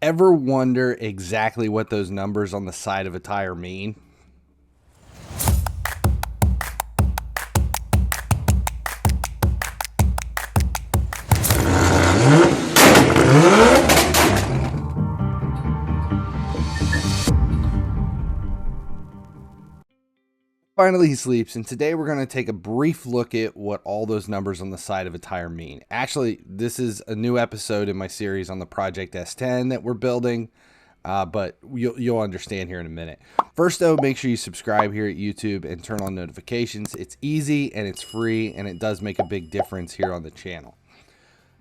Ever wonder exactly what those numbers on the side of a tire mean? Finally, he sleeps, and today we're going to take a brief look at what all those numbers on the side of a tire mean. Actually, this is a new episode in my series on the Project S10 that we're building, but you'll understand here in a minute. First, though, make sure you subscribe here at YouTube and turn on notifications. It's easy and it's free, and it does make a big difference here on the channel.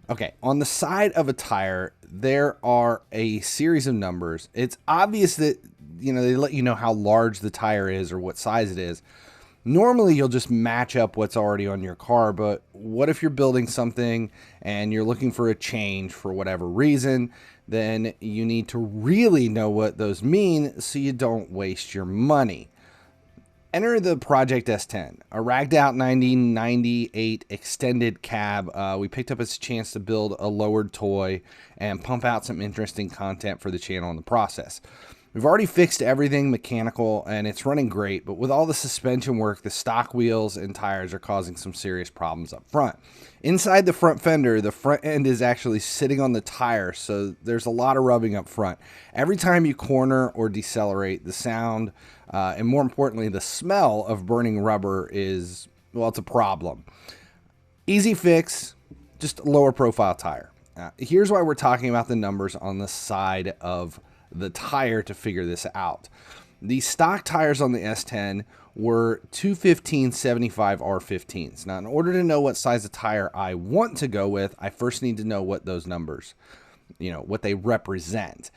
Okay, on the side of a tire, there are a series of numbers. It's obvious that, they let you know how large the tire is or what size it is. Normally, you'll just match up what's already on your car, but what if you're building something and you're looking for a change for whatever reason? Then you need to really know what those mean so you don't waste your money. Enter the Project S10, a ragged out 1998 extended cab. We picked up as a chance to build a lowered toy and pump out some interesting content for the channel in the process. We've already fixed everything mechanical and it's running great, but with all the suspension work, the stock wheels and tires are causing some serious problems up front. Inside the front fender, the front end is actually sitting on the tire, so there's a lot of rubbing up front. Every time you corner or decelerate, the sound and more importantly, the smell of burning rubber is, well, it's a problem. Easy fix, just a lower profile tire. Here's why we're talking about the numbers on the side of the tire to figure this out. The stock tires on the S10 were 215/75 R15s. Now, in order to know what size of tire I want to go with, I first need to know what those numbers, what they represent.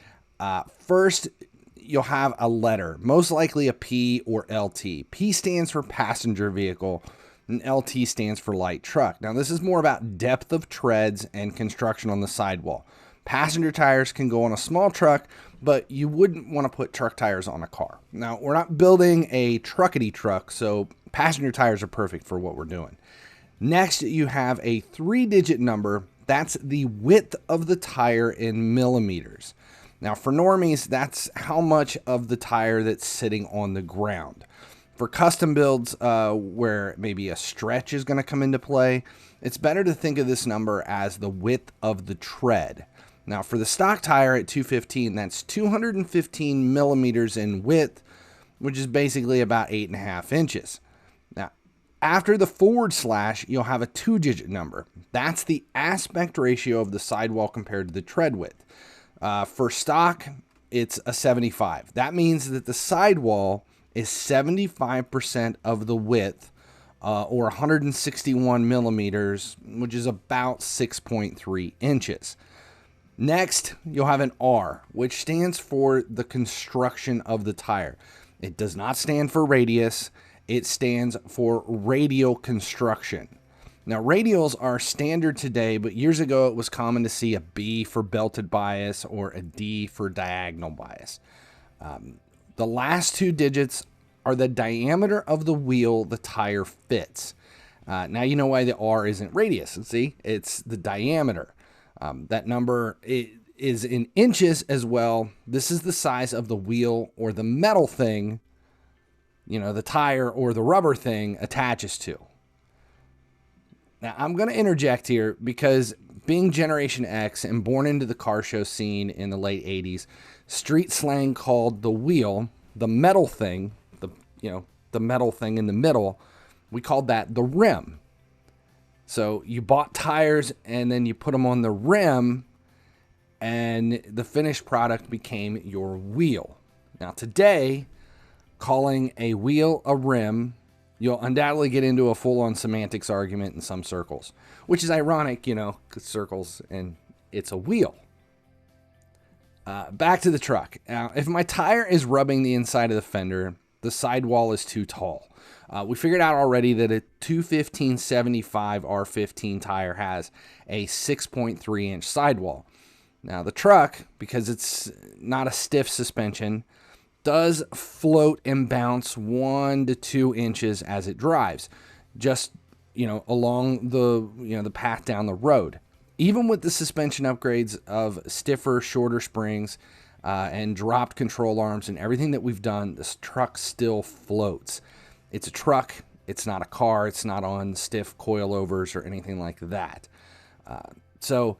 First, you'll have a letter, most likely a P or LT. P stands for passenger vehicle, and LT stands for light truck. Now, this is more about depth of treads and construction on the sidewall. Passenger tires can go on a small truck, but you wouldn't want to put truck tires on a car. Now, we're not building a truckety truck, so passenger tires are perfect for what we're doing. Next, you have a 3-digit number. That's the width of the tire in millimeters. Now, for normies, that's how much of the tire that's sitting on the ground. For custom builds where maybe a stretch is going to come into play, it's better to think of this number as the width of the tread. Now, for the stock tire at 215, that's 215 millimeters in width, which is basically about 8.5 inches. Now, after the forward slash, you'll have a 2-digit number. That's the aspect ratio of the sidewall compared to the tread width. For stock, it's a 75. That means that the sidewall is 75% of the width, or 161 millimeters, which is about 6.3 inches. Next, you'll have an R, which stands for the construction of the tire. It does not stand for radius. It stands for radial construction. Now, radials are standard today, but years ago it was common to see a B for belted bias or a D for diagonal bias. The last 2 digits are the diameter of the wheel the tire fits. Now you know why the R isn't radius. See, it's the diameter. That number is in inches as well. This is the size of the wheel or the metal thing, the tire or the rubber thing attaches to. Now, I'm going to interject here because being Generation X and born into the car show scene in the late 80s, street slang called the wheel, the metal thing, the metal thing in the middle, we called that the rim. So you bought tires and then you put them on the rim and the finished product became your wheel. Now today, calling a wheel a rim, you'll undoubtedly get into a full-on semantics argument in some circles, which is ironic, because circles and it's a wheel. Back to the truck. Now, if my tire is rubbing the inside of the fender, the sidewall is too tall. We figured out already that a 215/75 R15 tire has a 6.3 inch sidewall. Now the truck, because it's not a stiff suspension, does float and bounce 1 to 2 inches as it drives, just along the the path down the road. Even with the suspension upgrades of stiffer, shorter springs and dropped control arms and everything that we've done, this truck still floats. It's a truck. It's not a car. It's not on stiff coilovers or anything like that. So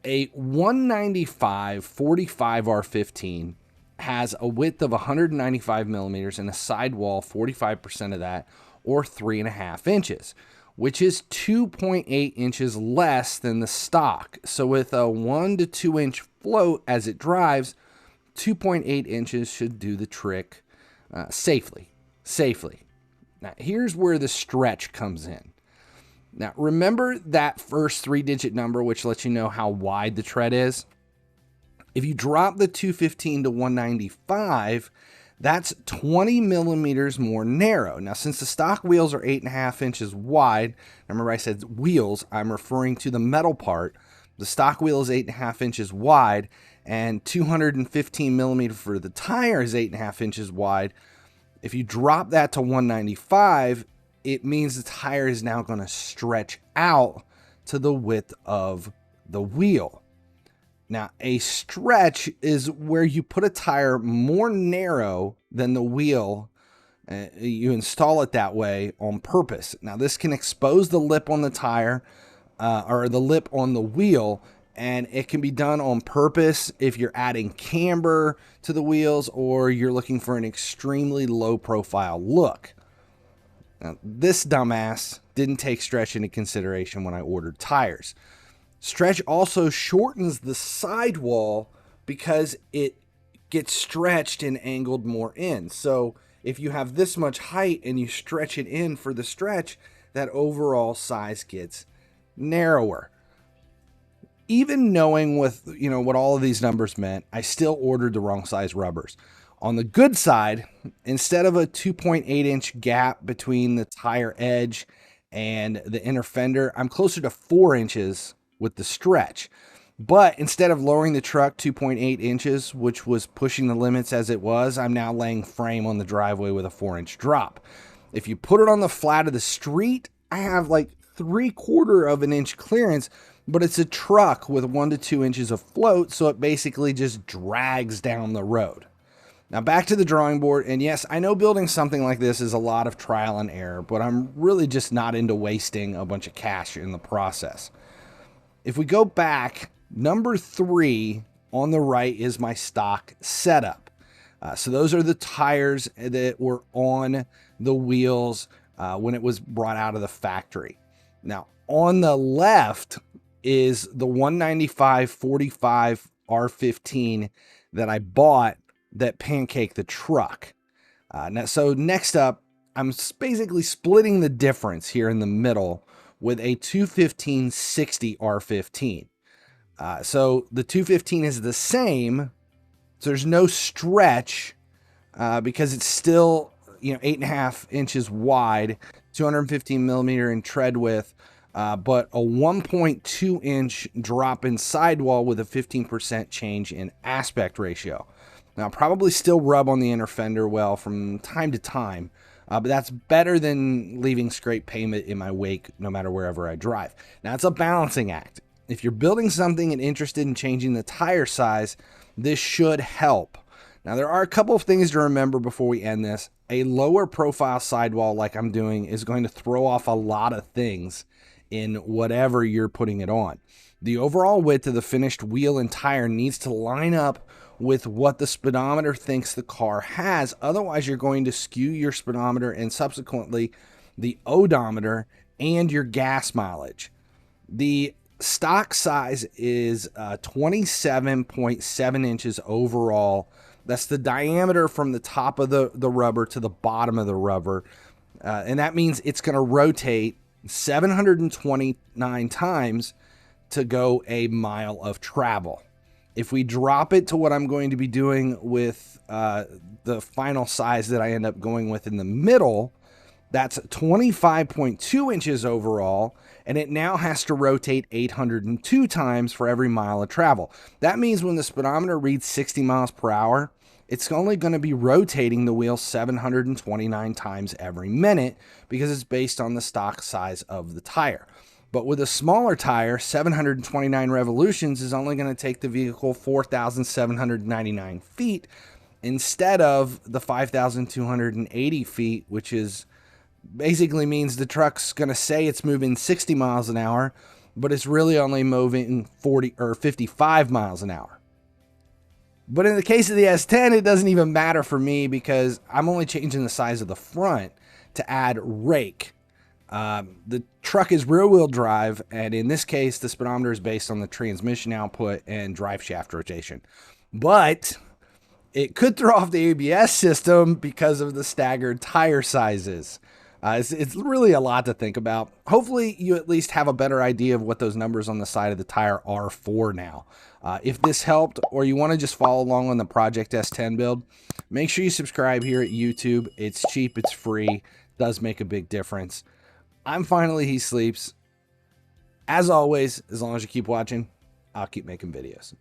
a 195 45 R15 has a width of 195 millimeters and a sidewall 45% of that, or 3.5 inches, which is 2.8 inches less than the stock. So with a 1 to 2 inch float as it drives, 2.8 inches should do the trick safely. Now, here's where the stretch comes in. Now, remember that first 3-digit number, which lets you know how wide the tread is? If you drop the 215 to 195, that's 20 millimeters more narrow. Now, since the stock wheels are 8.5 inches wide, remember I said wheels, I'm referring to the metal part. The stock wheel is 8.5 inches wide, and 215 millimeters for the tire is 8.5 inches wide. If you drop that to 195, it means the tire is now going to stretch out to the width of the wheel. Now, a stretch is where you put a tire more narrow than the wheel. You install it that way on purpose. Now, this can expose the lip on the tire or the lip on the wheel, and it can be done on purpose if you're adding camber to the wheels or you're looking for an extremely low profile look. Now, this dumbass didn't take stretch into consideration when I ordered tires. Stretch also shortens the sidewall because it gets stretched and angled more in. So if you have this much height and you stretch it in for the stretch, that overall size gets narrower. Even knowing what all of these numbers meant, I still ordered the wrong size rubbers. On the good side, instead of a 2.8 inch gap between the tire edge and the inner fender, I'm closer to 4 inches with the stretch. But instead of lowering the truck 2.8 inches, which was pushing the limits as it was, I'm now laying frame on the driveway with a 4-inch drop. If you put it on the flat of the street, I have like 3/4 of an inch clearance, but it's a truck with 1 to 2 inches of float, so it basically just drags down the road. Now back to the drawing board, and yes, I know building something like this is a lot of trial and error, but I'm really just not into wasting a bunch of cash in the process. If we go back, number 3 on the right is my stock setup. So those are the tires that were on the wheels when it was brought out of the factory. Now, on the left is the 195 45 R15 that I bought that pancaked the truck. So next up, I'm basically splitting the difference here in the middle with a 215 60 R15. So the 215 is the same, so there's no stretch because it's still 8.5 inches wide, 215 millimeter in tread width, but a 1.2 inch drop in sidewall with a 15% change in aspect ratio. Now, probably still rub on the inner fender well from time to time, but that's better than leaving scrape pavement in my wake no matter wherever I drive. Now, it's a balancing act. If you're building something and interested in changing the tire size, this should help. Now, there are a couple of things to remember before we end this. A lower profile sidewall like I'm doing is going to throw off a lot of things in whatever you're putting it on. The overall width of the finished wheel and tire needs to line up with what the speedometer thinks the car has. Otherwise, you're going to skew your speedometer and subsequently the odometer and your gas mileage. The stock size is 27.7 inches overall. That's the diameter from the top of the rubber to the bottom of the rubber. And that means it's going to rotate 729 times to go a mile of travel. If we drop it to what I'm going to be doing with the final size that I end up going with in the middle, that's 25.2 inches overall, and it now has to rotate 802 times for every mile of travel. That means when the speedometer reads 60 miles per hour, it's only going to be rotating the wheel 729 times every minute because it's based on the stock size of the tire. But with a smaller tire, 729 revolutions is only going to take the vehicle 4,799 feet instead of the 5,280 feet, which is basically means the truck's going to say it's moving 60 miles an hour, but it's really only moving 40 or 55 miles an hour. But in the case of the S10, it doesn't even matter for me because I'm only changing the size of the front to add rake. The truck is rear-wheel drive, and in this case, the speedometer is based on the transmission output and drive shaft rotation. But it could throw off the ABS system because of the staggered tire sizes. It's really a lot to think about. Hopefully, you at least have a better idea of what those numbers on the side of the tire are for now. If this helped, or you want to just follow along on the Project S10 build, make sure you subscribe here at YouTube. It's cheap, it's free, does make a big difference. I'm Finally He Sleeps. As always, as long as you keep watching, I'll keep making videos.